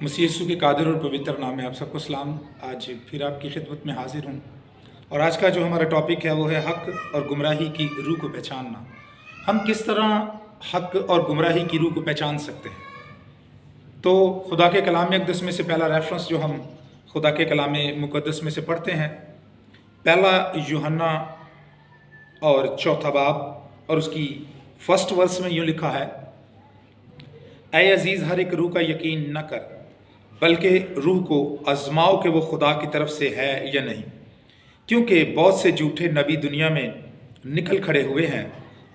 मसीह यीशु के कादिर और पवित्र नाम में आप सबको सलाम। आज फिर आपकी खिदमत में हाजिर हूँ और आज का जो हमारा टॉपिक है वो है हक और गुमराही की रूह को पहचानना। हम किस तरह हक और गुमराही की रूह को पहचान सकते हैं? तो खुदा के कलाम मुक़द्दस में से पहला रेफरेंस जो हम खुदा के कलाम मुक़द्दस में से पढ़ते हैं, पहला यूहन्ना और चौथा बाब और उसकी फर्स्ट वर्स में यूँ लिखा है, ऐ अजीज़, हर एक रूह का यकीन न कर, बल्कि रूह को आजमाओ कि वो खुदा की तरफ से है या नहीं, क्योंकि बहुत से झूठे नबी दुनिया में निकल खड़े हुए हैं।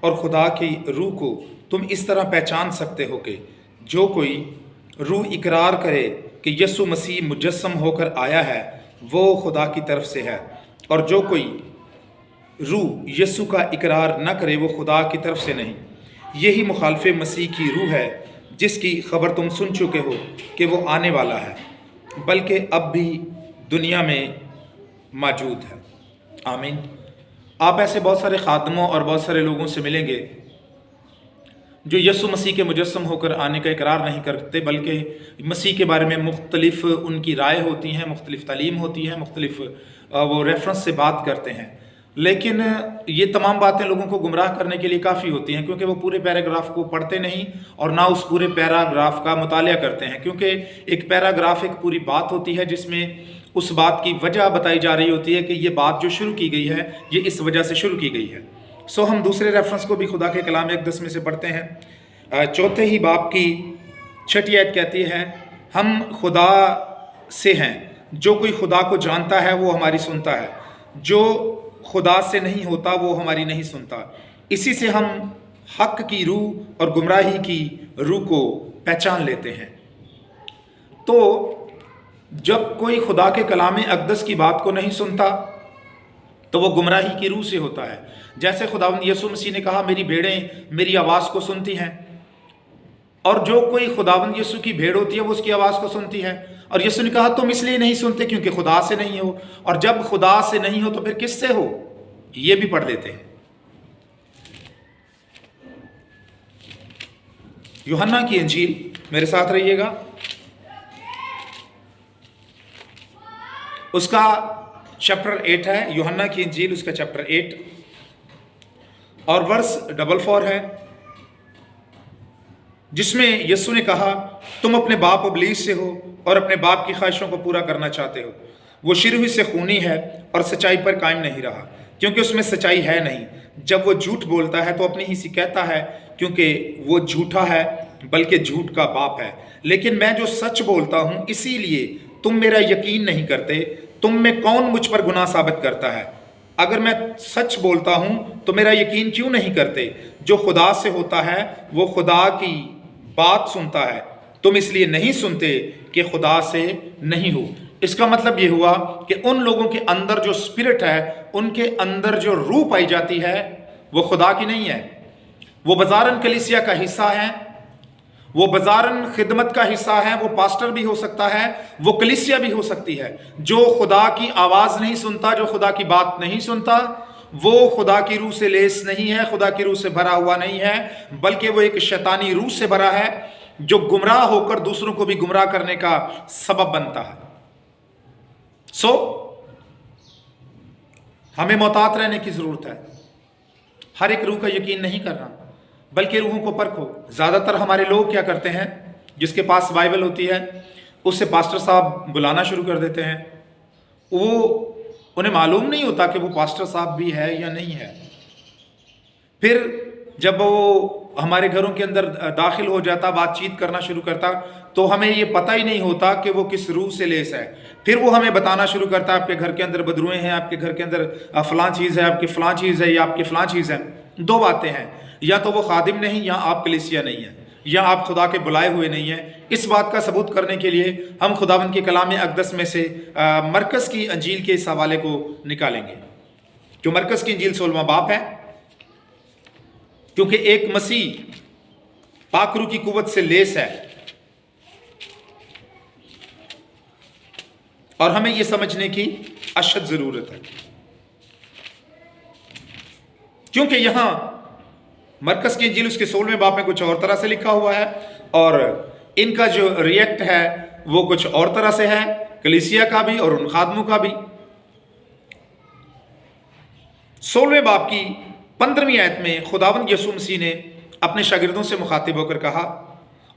और खुदा की रूह को तुम इस तरह पहचान सकते हो कि जो कोई रूह इकरार करे कि यीशु मसीह मुजस्सम होकर आया है वो खुदा की तरफ से है, और जो कोई रूह यीशु का इकरार न करे वो खुदा की तरफ से नहीं। यही मुखालफे मसीह की रूह है जिसकी खबर तुम सुन चुके हो कि वो आने वाला है, बल्कि अब भी दुनिया में मौजूद है। आमीन। आप ऐसे बहुत सारे खादमों और बहुत सारे लोगों से मिलेंगे जो यीशु मसीह के मुजस्सम होकर आने का इकरार नहीं करते, बल्कि मसीह के बारे में मुख्तलिफ उनकी राय होती हैं, मुख्तलिफ तालीम होती है, मुख्तलिफ वो रेफरेंस से बात करते हैं। लेकिन ये तमाम बातें लोगों को गुमराह करने के लिए काफ़ी होती हैं, क्योंकि वो पूरे पैराग्राफ को पढ़ते नहीं और ना उस पूरे पैराग्राफ का मुतालिया करते हैं। क्योंकि एक पैराग्राफ एक पूरी बात होती है जिसमें उस बात की वजह बताई जा रही होती है कि ये बात जो शुरू की गई है ये इस वजह से शुरू की गई है। सो हम दूसरे रेफरेंस को भी खुदा के कलाम मुक़द्दस में से पढ़ते हैं। चौथे ही बाब की 6 आयत कहती है, हम खुदा से हैं, जो कोई खुदा को जानता है वो हमारी सुनता है, जो खुदा से नहीं होता वो हमारी नहीं सुनता। इसी से हम हक की रूह और गुमराही की रूह को पहचान लेते हैं। तो जब कोई खुदा के कलाम अक़दस की बात को नहीं सुनता तो वो गुमराही की रूह से होता है। जैसे खुदावंद यीशु मसीह ने कहा, मेरी भेड़ें मेरी आवाज़ को सुनती हैं, और जो कोई खुदावंद यीशु की भेड़ होती है वो उसकी आवाज़ को सुनती है। और यीशु ने कहा, तुम इसलिए नहीं सुनते क्योंकि खुदा से नहीं हो, और जब खुदा से नहीं हो तो फिर किससे हो? ये भी पढ़ लेते हैं। यूहन्ना की इंजील, मेरे साथ रहिएगा, उसका चैप्टर 8 है। यूहन्ना की इंजील उसका चैप्टर 8 और वर्स 44 है, जिसमें यीशु ने कहा, तुम अपने बाप इब्लीस से हो और अपने बाप की ख्वाहिशों को पूरा करना चाहते हो। वो शुरू ही से खूनी है और सच्चाई पर कायम नहीं रहा, क्योंकि उसमें सच्चाई है नहीं। जब वो झूठ बोलता है तो अपनी ही से कहता है, क्योंकि वो झूठा है, बल्कि झूठ का बाप है। लेकिन मैं जो सच बोलता हूँ, इसीलिए तुम मेरा यकीन नहीं करते। तुम में कौन मुझ पर गुनाह साबित करता है? अगर मैं सच बोलता हूँ तो मेरा यकीन क्यों नहीं करते? जो खुदा से होता है वो खुदा की बात सुनता है, तुम इसलिए नहीं सुनते कि खुदा से नहीं हो। इसका मतलब ये हुआ कि उन लोगों के अंदर जो स्पिरिट है, उनके अंदर जो रूह पाई जाती है वो खुदा की नहीं है। वो बजारन कलीसिया का हिस्सा है, वो बजारन खिदमत का हिस्सा है, वो पास्टर भी हो सकता है, वो कलीसिया भी हो सकती है। जो खुदा की आवाज़ नहीं सुनता, जो खुदा की बात नहीं सुनता, वो खुदा की रूह से लेस नहीं है, खुदा की रूह से भरा हुआ नहीं है, बल्कि वो एक शैतानी रूह से भरा है जो गुमराह होकर दूसरों को भी गुमराह करने का सबब बनता है। सो हमें मोहतात रहने की जरूरत है। हर एक रूह का यकीन नहीं करना, बल्कि रूहों को परखो। ज़्यादातर हमारे लोग क्या करते हैं, जिसके पास बाइबल होती है उससे पास्टर साहब बुलाना शुरू कर देते हैं। उन्हें मालूम नहीं होता कि वो पास्टर साहब भी है या नहीं है। फिर जब वो हमारे घरों के अंदर दाखिल हो जाता, बातचीत करना शुरू करता, तो हमें ये पता ही नहीं होता कि वो किस रूह से लेस है। फिर वो हमें बताना शुरू करता है, आपके घर के अंदर बदरुएं हैं, आपके घर के अंदर फलां चीज़ है, आपकी फलां चीज़ है, या आपकी फलां चीज़ है। दो बातें हैं, या तो वो खादिम नहीं, या आप कलीसिया नहीं है, या आप खुदा के बुलाए हुए नहीं हैं। इस बात का सबूत करने के लिए हम खुदावंद के कलाम अक़दस में से मरकज़ की इंजील के इस हवाले को निकालेंगे, जो मरकज़ की इंजील 16वां बाब है। क्योंकि एक मसीह पाकरू की कुव्वत से लेस है, और हमें यह समझने की अशद जरूरत है, क्योंकि यहां मरकज़ की इंजील उसके 16वें बाब में कुछ और तरह से लिखा हुआ है, और इनका जो रिएक्ट है وہ कुछ और तरह से है, कलीसिया का भी और उन खादमों का भी। 16वें बाब की 15वीं आयत में खुदावंद यीशु मसीह ने अपने शागिर्दों से मुखातिब होकर कहा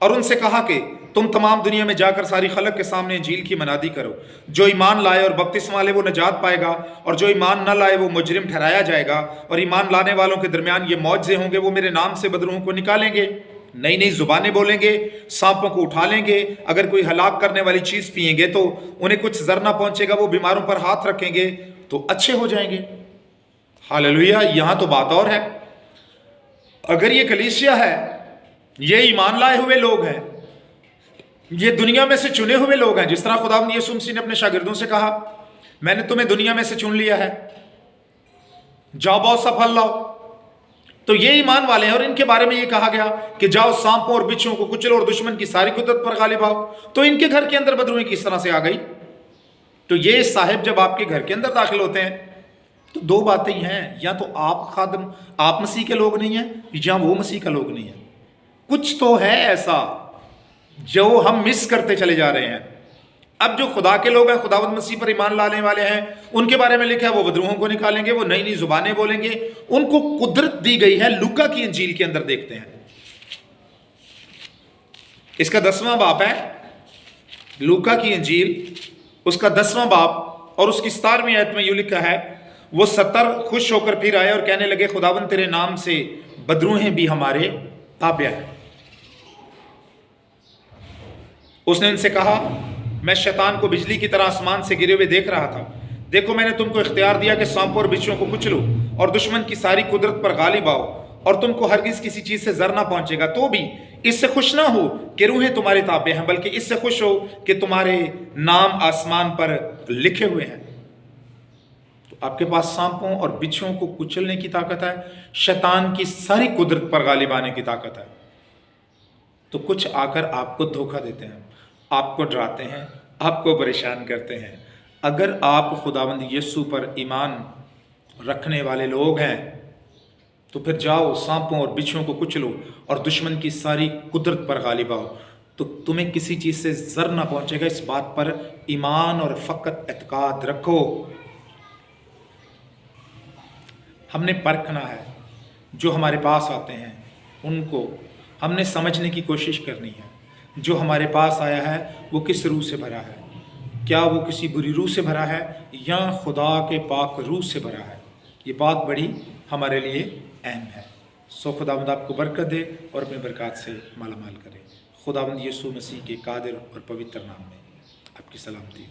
और उनसे कहा कि तुम तमाम दुनिया में जाकर सारी खलक के सामने इंजील की मनादी करो। जो ईमान लाए और बपतिस्मा ले वो नजात पाएगा, और जो ईमान न लाए वो मुजरिम ठहराया जाएगा। और ईमान लाने वालों के दरमियान ये मौजज़े होंगे, वो मेरे नाम से बदरूहों को निकालेंगे, नई नई जुबानें बोलेंगे, सांपों को उठा लेंगे, अगर कोई हलाक करने वाली चीज़ पिएंगे तो उन्हें कुछ जर ना पहुंचेगा, वो बीमारों पर हाथ रखेंगे तो अच्छे हो जाएंगे। हालेलुया। यहाँ तो बात और है, अगर ये कलीसिया है, ये ईमान लाए हुए लोग हैं, ये दुनिया में से चुने हुए लोग हैं, जिस तरह खुदावंद यीशु मसीह ने अपने शागिर्दों से कहा मैंने तुम्हें दुनिया में से चुन लिया है, जाओ बहुत सा फल लाओ, तो ये ईमान वाले हैं। और इनके बारे में ये कहा गया कि जाओ सांपों और बिच्छुओं को कुचलो और दुश्मन की सारी कुदरत पर गालिब आओ। तो इनके घर के अंदर बदरूहें किस तरह से आ गई? तो ये साहिब जब आपके घर के अंदर दाखिल होते हैं तो दो बातें ही हैं, या तो आप खादम, आप मसीह के लोग नहीं हैं, या वो मसीह का लोग नहीं है। कुछ तो है ऐसा जो हम मिस करते चले जा रहे हैं। अब जो खुदा के लोग हैं, खुदावंद मसीह पर ईमान लाने वाले हैं, उनके बारे में लिखा है वो बदरूहों को निकालेंगे, वो नई नई जुबानें बोलेंगे, उनको कुदरत दी गई है। लूका की इंजील के अंदर देखते हैं, इसका 10वां बाब है, लूका की इंजील उसका 10वां बाब और उसकी 17वीं आयत में यूं लिखा है, वो 70 खुश होकर फिर आए और कहने लगे खुदावंद तेरे नाम से बदरूहें भी हमारे ताबे हैं। उसने उनसे कहा मैं शैतान को बिजली की तरह आसमान से गिरे हुए देख रहा था। देखो मैंने तुमको इख्तियार दिया कि सांपों और बिच्छुओं को कुचलो और दुश्मन की सारी कुदरत पर गालिब आओ, और तुमको हरगिज किसी चीज से जर ना पहुंचेगा। तो भी इससे खुश ना हो कि रूहें तुम्हारे ताबे हैं, बल्कि इससे खुश हो कि तुम्हारे नाम आसमान पर लिखे हुए हैं। तो आपके पास सांपों और बिच्छुओं को कुचलने की ताकत है, शैतान की सारी कुदरत पर गालिब आने की ताकत है। तो कुछ आकर आपको धोखा देते हैं, आपको डराते हैं, आपको परेशान करते हैं। अगर आप खुदावंद यीशु पर ईमान रखने वाले लोग हैं तो फिर जाओ सांपों और बिच्छुओं को कुचलो और दुश्मन की सारी कुदरत पर गालिब आओ, तो तुम्हें किसी चीज़ से जर ना पहुंचेगा। इस बात पर ईमान और फ़कत एतकाद रखो। हमने परखना है, जो हमारे पास आते हैं उनको हमने समझने की कोशिश करनी है। जो हमारे पास आया है वो किस रूह से भरा है? क्या वो किसी बुरी रूह से भरा है या खुदा के पाक रूह से भरा है? ये बात बड़ी हमारे लिए अहम है। सो खुदावंद आपको बरकत दे और अपनी बरकत से मालामाल करे। खुदावंद यीशु मसीह के कादिर और पवित्र नाम में आपकी सलामती।